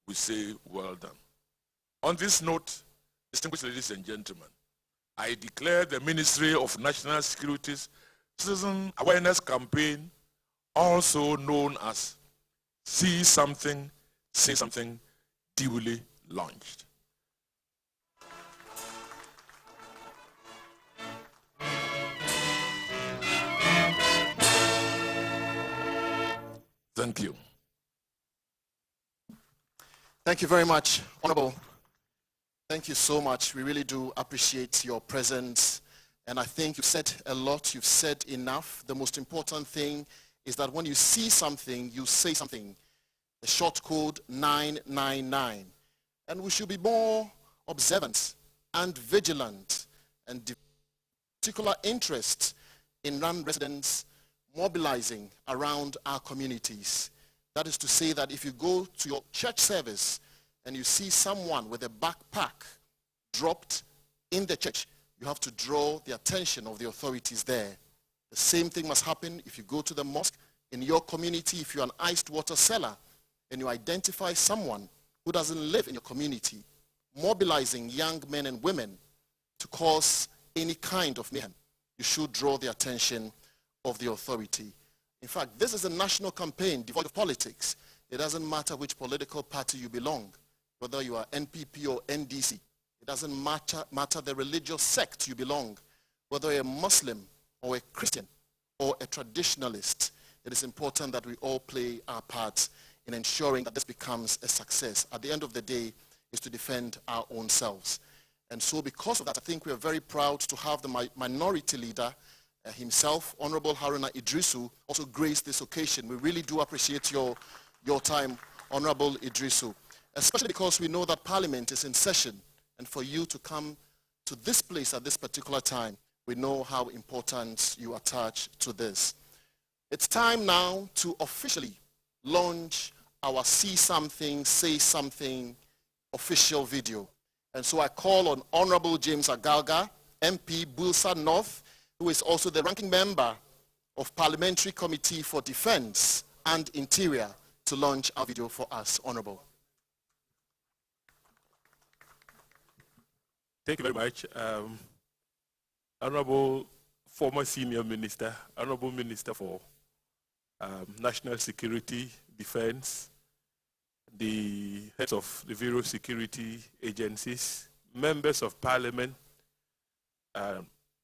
We say, well done. On this note, distinguished ladies and gentlemen, I declare the Ministry of National Security's Citizen Awareness Campaign, also known as See Something, Say Something, duly launched. Thank you. Thank you very much, Honorable. Thank you so much. We really do appreciate your presence. And I think you've said a lot. You've said enough. The most important thing is that when you see something, you say something. The short code 999. And we should be more observant and vigilant and particular interest in non-residents mobilizing around our communities. That is to say that if you go to your church service and you see someone with a backpack dropped in the church, you have to draw the attention of the authorities there. The same thing must happen if you go to the mosque in your community. If you're an iced water seller and you identify someone who doesn't live in your community, mobilizing young men and women to cause any kind of mayhem, you should draw the attention of the authority. In fact, this is a national campaign devoid of politics. It doesn't matter which political party you belong, whether you are NPP or NDC. It doesn't matter the religious sect you belong, whether you're a Muslim or a Christian or a traditionalist. It is important that we all play our parts in ensuring that this becomes a success. At the end of the day, is to defend our own selves. And so because of that, I think we are very proud to have the minority leader himself, Honorable Haruna Idrisu, also grace this occasion. We really do appreciate your time, Honorable Idrisu, especially because we know that Parliament is in session, and for you to come to this place at this particular time, we know how important you attach to this. It's time now to officially launch our See Something, Say Something official video. And so I call on Honorable James Agalga, MP, Bulsa North, who is also the ranking member of Parliamentary Committee for Defense and Interior, to launch our video for us. Honorable. Thank you very much. Honorable former Senior Minister, Honorable Minister for National Security, Defense, the heads of the various security agencies, members of Parliament,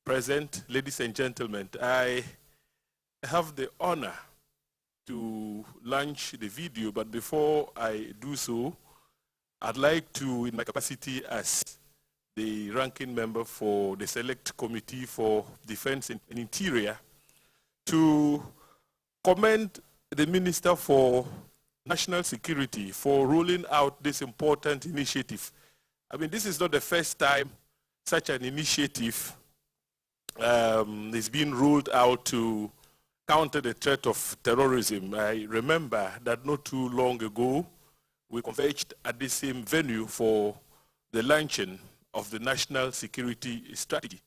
present, ladies and gentlemen, I have the honor to launch the video, but before I do so, I'd like to, in my capacity as the ranking member for the Select Committee for Defense and Interior, to commend the Minister for National Security for rolling out this important initiative. I mean, this is not the first time such an initiative is being rolled out to counter the threat of terrorism. I remember that not too long ago, we converged at the same venue for the launching of the National Security Strategy.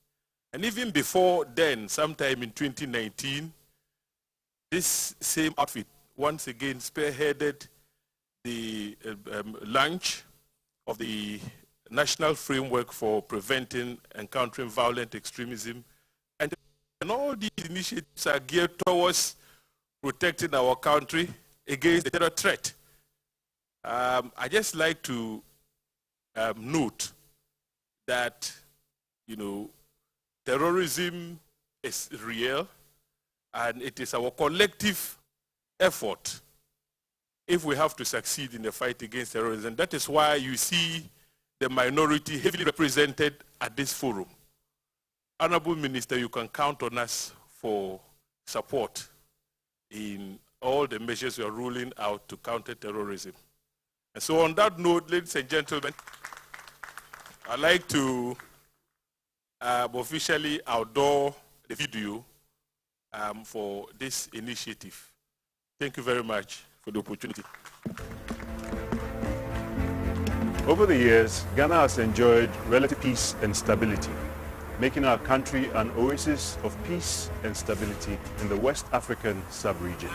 And even before then, sometime in 2019, this same outfit once again spearheaded the launch of the National Framework for Preventing and Countering Violent Extremism. And all these initiatives are geared towards protecting our country against the terror threat. I just like to note that, you know, terrorism is real, and it is our collective effort if we have to succeed in the fight against terrorism. That is why you see the minority heavily represented at this forum. Honorable Minister, you can count on us for support in all the measures we are rolling out to counter terrorism. And so on that note, ladies and gentlemen, I'd like to officially outdoor the video for this initiative. Thank you very much for the opportunity. Over the years, Ghana has enjoyed relative peace and stability, making our country an oasis of peace and stability in the West African sub-region.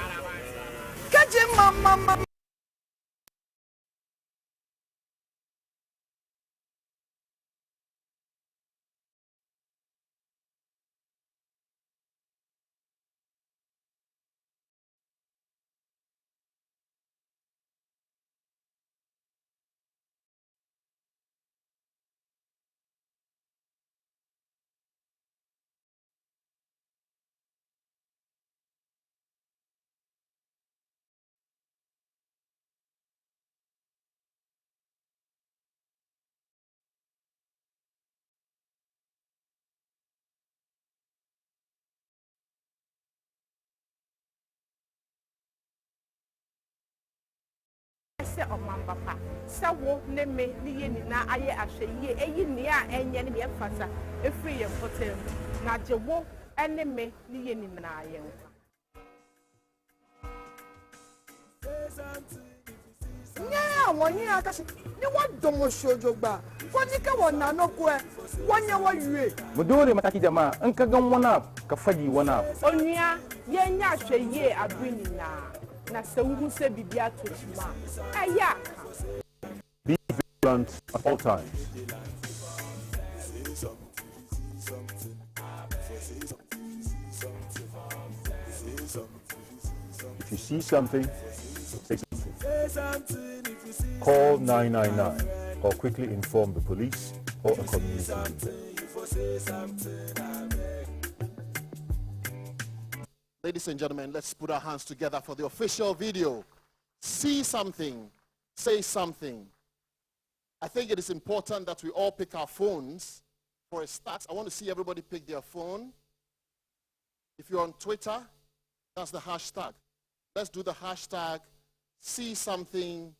Se omamba pa se wo ne me ni ye nyina aye ahweye eyi ne a enye ne ye fasa efri ye potem na je wo ene me ni ye nyina aye nya woni akashi ni wo domo shojogba woni ka wona no ko e wonya wo yue mudore mataki jamaa nka gan wana ka faji wana onua ye nya ahweye abini na se wuhu se bibia to chima aya Be vigilant at all times. If you see something, say something. Call 999 or quickly inform the police or a community leader. Ladies and gentlemen, let's put our hands together for the official video. See something, say something. I think it is important that we all pick our phones for a start. I want to see everybody pick their phone. If you're on Twitter, that's the hashtag. Let's do the hashtag, see something,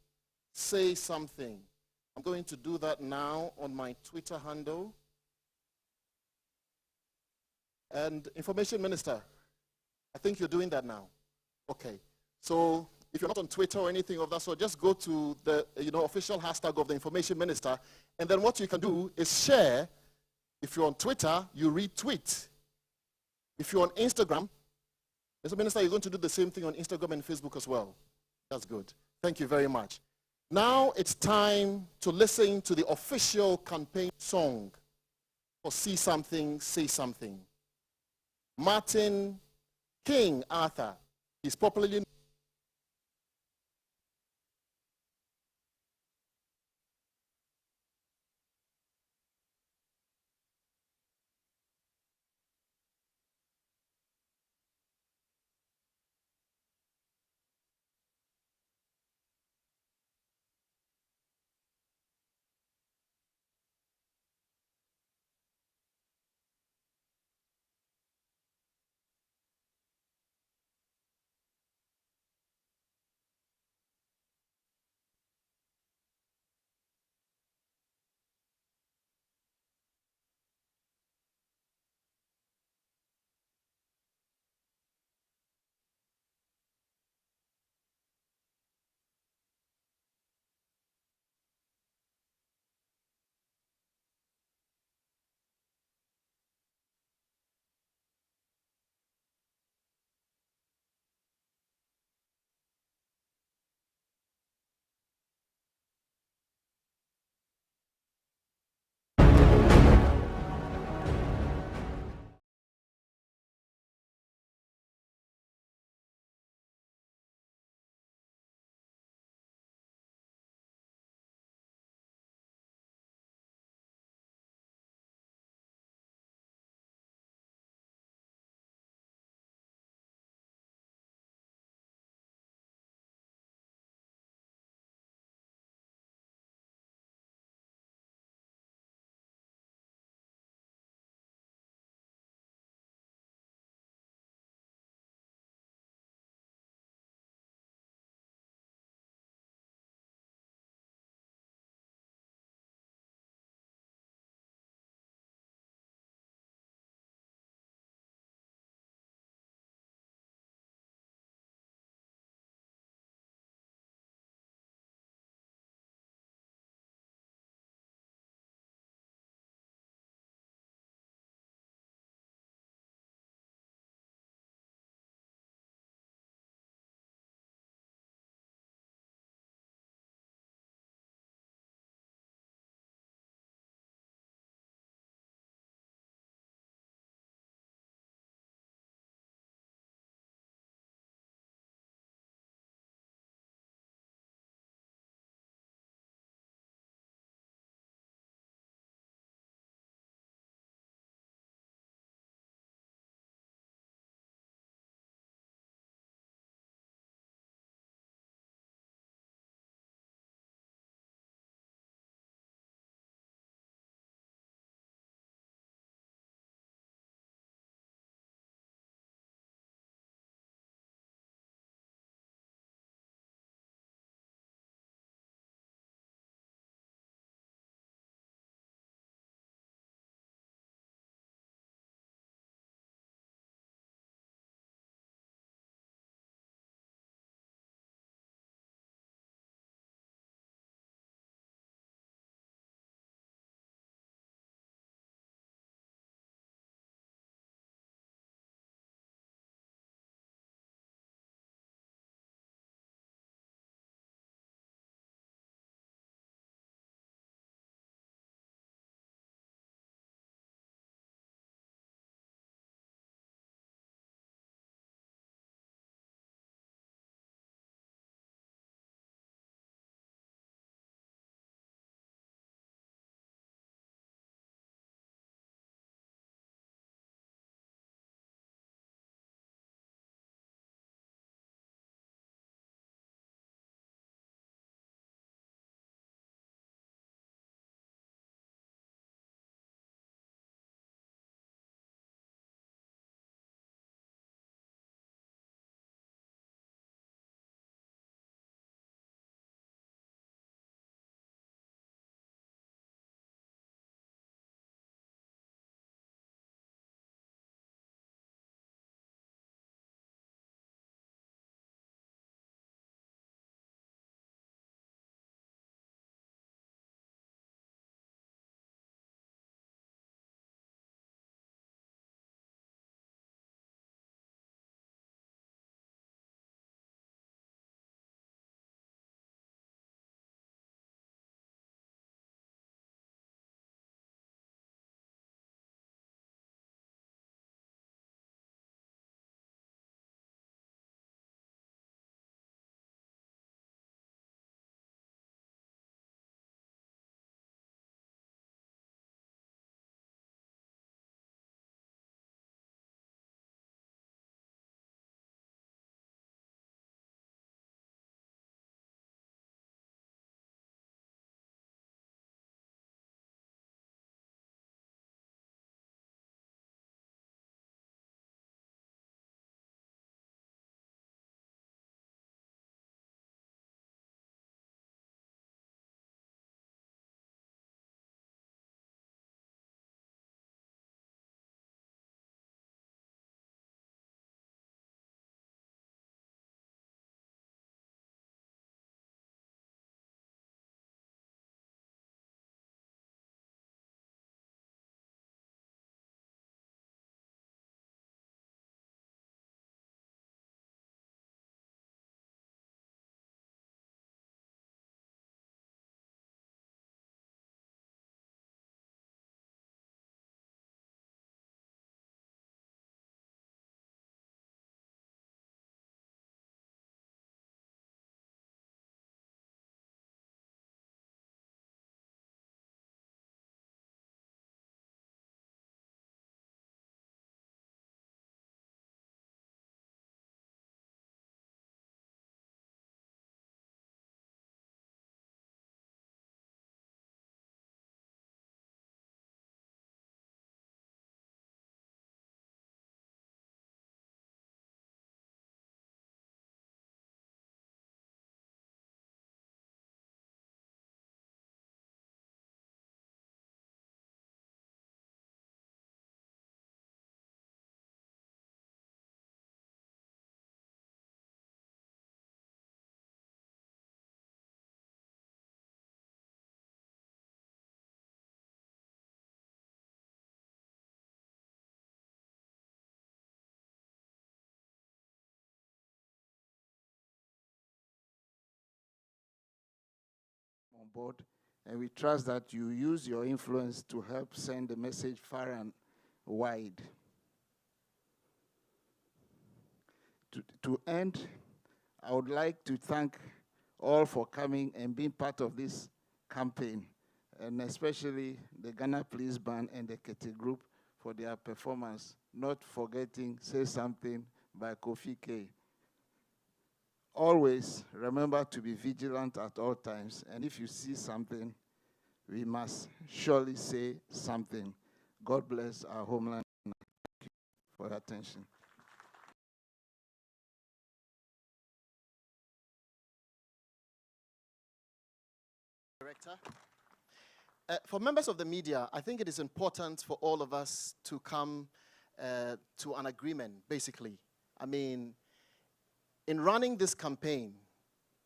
say something. I'm going to do that now on my Twitter handle. And Information Minister, I think you're doing that now. Okay. So if you're not on Twitter or anything of that sort, just go to the official hashtag of the Information Minister. And then what you can do is share. If you're on Twitter, you retweet. If you're on Instagram, Mr. Minister, you're going to do the same thing on Instagram and Facebook as well. That's good. Thank you very much. Now it's time to listen to the official campaign song for See Something, Say Something. Martin King Arthur is popularly board, and we trust that you use your influence to help send the message far and wide. To end, I would like to thank all for coming and being part of this campaign, and especially the Ghana Police Band and the Kete Group for their performance, not forgetting Say Something by Kofi K. Always remember to be vigilant at all times, and if you see something, we must surely say something. God bless our homeland. Thank you for your attention. Director. For members of the media, I think it is important for all of us to come to an agreement, basically. I mean, in running this campaign,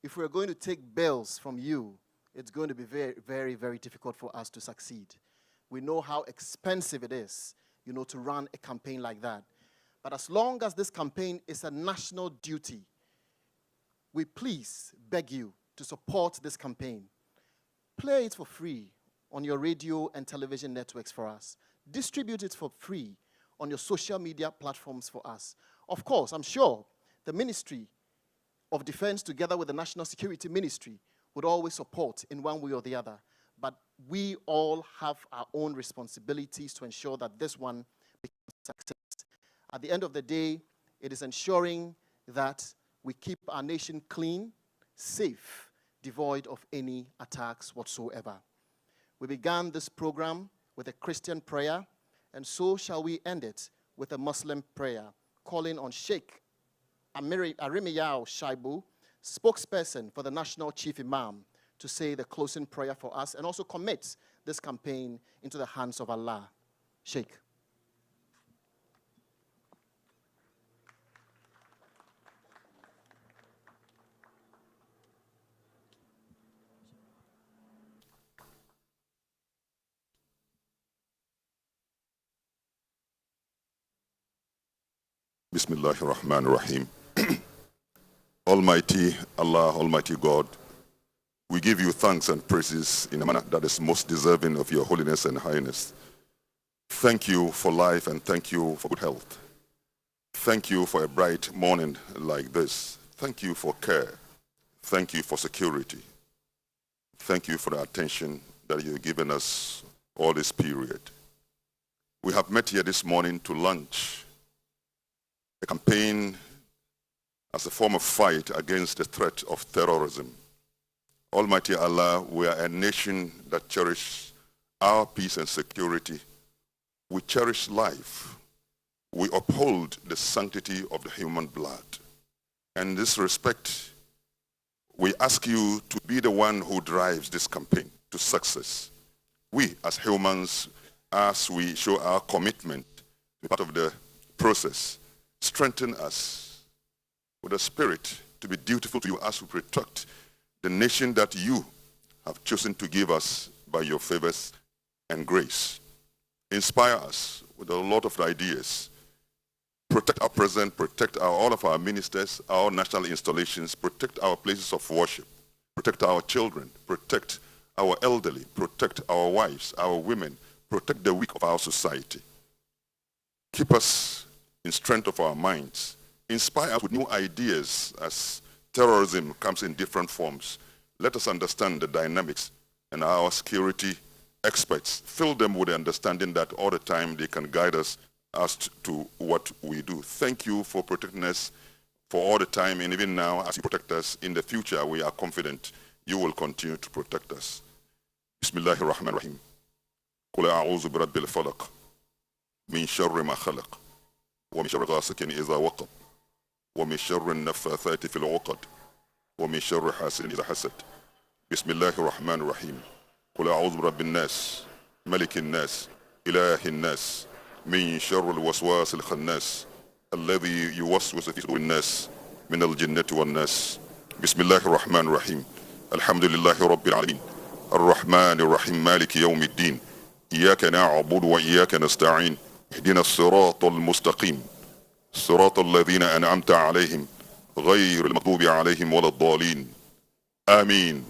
if we're going to take bills from you, it's going to be very, very, very difficult for us to succeed. We know how expensive it is, you know, to run a campaign like that. But as long as this campaign is a national duty, we please beg you to support this campaign. Play it for free on your radio and television networks for us. Distribute it for free on your social media platforms for us. Of course, I'm sure the Ministry of Defense, together with the National Security Ministry, would always support in one way or the other. But we all have our own responsibilities to ensure that this one becomes a success. At the end of the day, it is ensuring that we keep our nation clean, safe, devoid of any attacks whatsoever. We began this program with a Christian prayer, and so shall we end it with a Muslim prayer, calling on Sheikh Arimiyao Shaibu, spokesperson for the National Chief Imam, to say the closing prayer for us and also commit this campaign into the hands of Allah. Sheikh. Bismillahir Rahmanir Rahim. Almighty Allah, Almighty God, we give you thanks and praises in a manner that is most deserving of your holiness and highness. Thank you for life and thank you for good health. Thank you for a bright morning like this. Thank you for care. Thank you for security. Thank you for the attention that you've given us all this period. We have met here this morning to launch a campaign as a form of fight against the threat of terrorism. Almighty Allah, we are a nation that cherishes our peace and security. We cherish life. We uphold the sanctity of the human blood. And in this respect, we ask you to be the one who drives this campaign to success. We, as humans, as we show our commitment to be part of the process, strengthen us with a spirit to be dutiful to you as we protect the nation that you have chosen to give us by your favors and grace. Inspire us with a lot of ideas. Protect our president, protect all of our ministers, our national installations, protect our places of worship, protect our children, protect our elderly, protect our wives, our women, protect the weak of our society. Keep us in strength of our minds. Inspire us with new ideas as terrorism comes in different forms. Let us understand the dynamics, and our security experts fill them with the understanding that all the time they can guide us as to what we do. Thank you for protecting us for all the time, and even now as you protect us in the future, we are confident you will continue to protect us. Bismillahir Rahmanir Rahim. Qul a'udhu bi rabbil falaq min sharri ma khalaq wa min sharri ghasikin idha waqab wa min sharri an-naffathati fil 'uqad wa min sharri hasidin idha hasad. Bismillahir Rahmanir Rahim. Qul a'udhu bi rabbin nas malikin nas ilahin nas من شر الوسواس الخناس الذي يوسوس في صدور الناس من الجنة والناس. بسم الله الرحمن الرحيم. الحمد لله رب العالمين الرحمن الرحيم مالك يوم الدين إياك نعبد وإياك نستعين اهدنا الصراط المستقيم صراط الذين أنعمت عليهم غير المغضوب عليهم ولا الضالين آمين.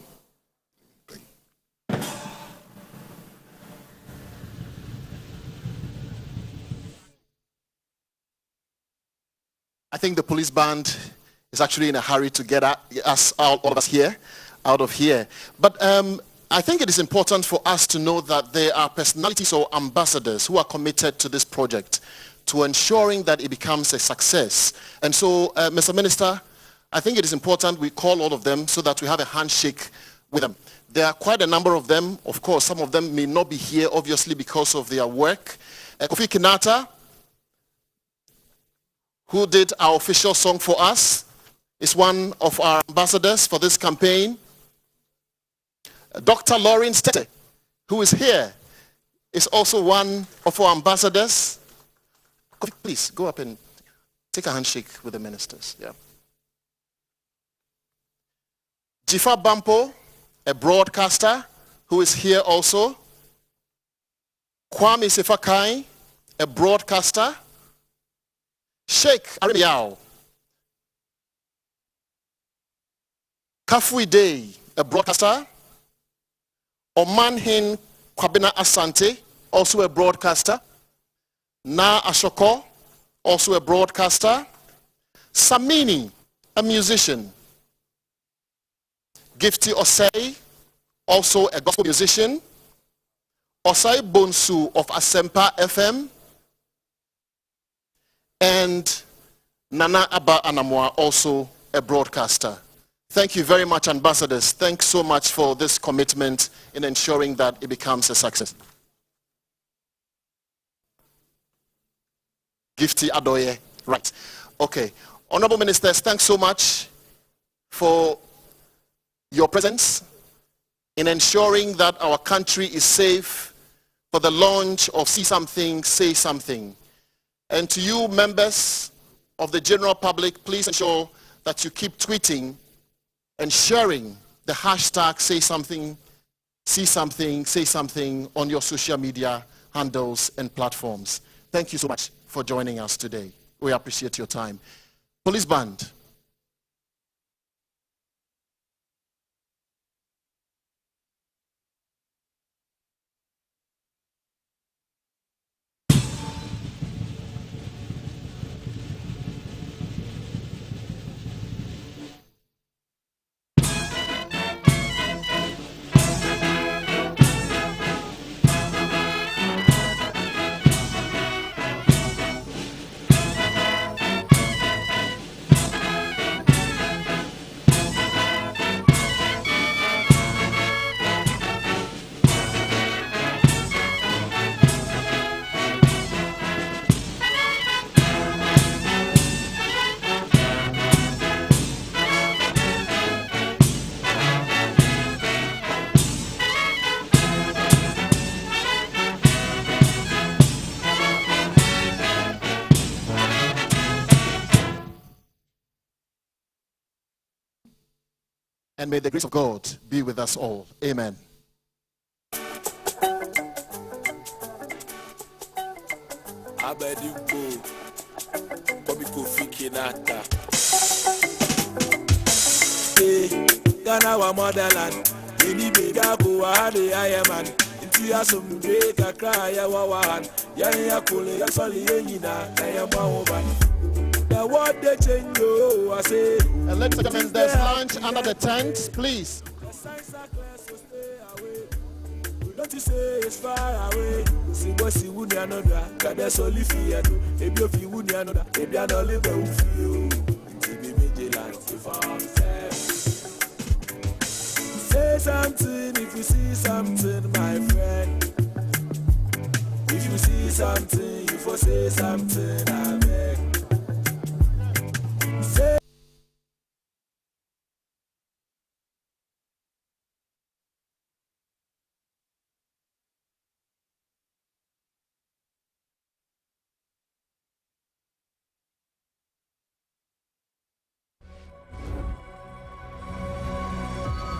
I think the police band is actually in a hurry to get us, all of us here, out of here. But I think it is important for us to know that there are personalities or ambassadors who are committed to this project, to ensuring that it becomes a success. And so, Mr. Minister, I think it is important we call all of them so that we have a handshake with them. There are quite a number of them. Of course, some of them may not be here, obviously, because of their work. Kofi Kinata, who did our official song for us, is one of our ambassadors for this campaign. Dr. Lawrence Tete, who is here, is also one of our ambassadors. Please, go up and take a handshake with the ministers. Yeah. Jifa Bampo, a broadcaster, who is here also. Kwame Sefakai, a broadcaster. Sheikh Aribiao. Kafui Day, a broadcaster. Omanhin Kwabena Asante, also a broadcaster. Na Ashoko, also a broadcaster. Samini, a musician. Gifty Osei, also a gospel musician. Osai Bonsu of Asempa FM. And Nana Abba Anamwa, also a broadcaster. Thank you very much, ambassadors. Thanks so much for this commitment in ensuring that it becomes a success. Gifty Adoye. Right. Okay. Honorable ministers, thanks so much for your presence in ensuring that our country is safe for the launch of See Something, Say Something. And to you, members of the general public, please ensure that you keep tweeting and sharing the hashtag Say Something, See Something, Say Something on your social media handles and platforms. Thank you so much for joining us today. We appreciate your time. Police band. And may the grace of God be with us all. Amen. Ghana wa motherland, any big go hadi I am man. Into ya some break a cry ya wawan. Ya ya kule ya soli yina na ya mawoban. The what they change you I say. And ladies and gentlemen, there's lunch under the tent, please. Don't you say it's far away? See what see would another. God that's only fear. If you feel would another, if you are not living with you. Say something if you see something, my friend. If you see something, you for say something, I beg.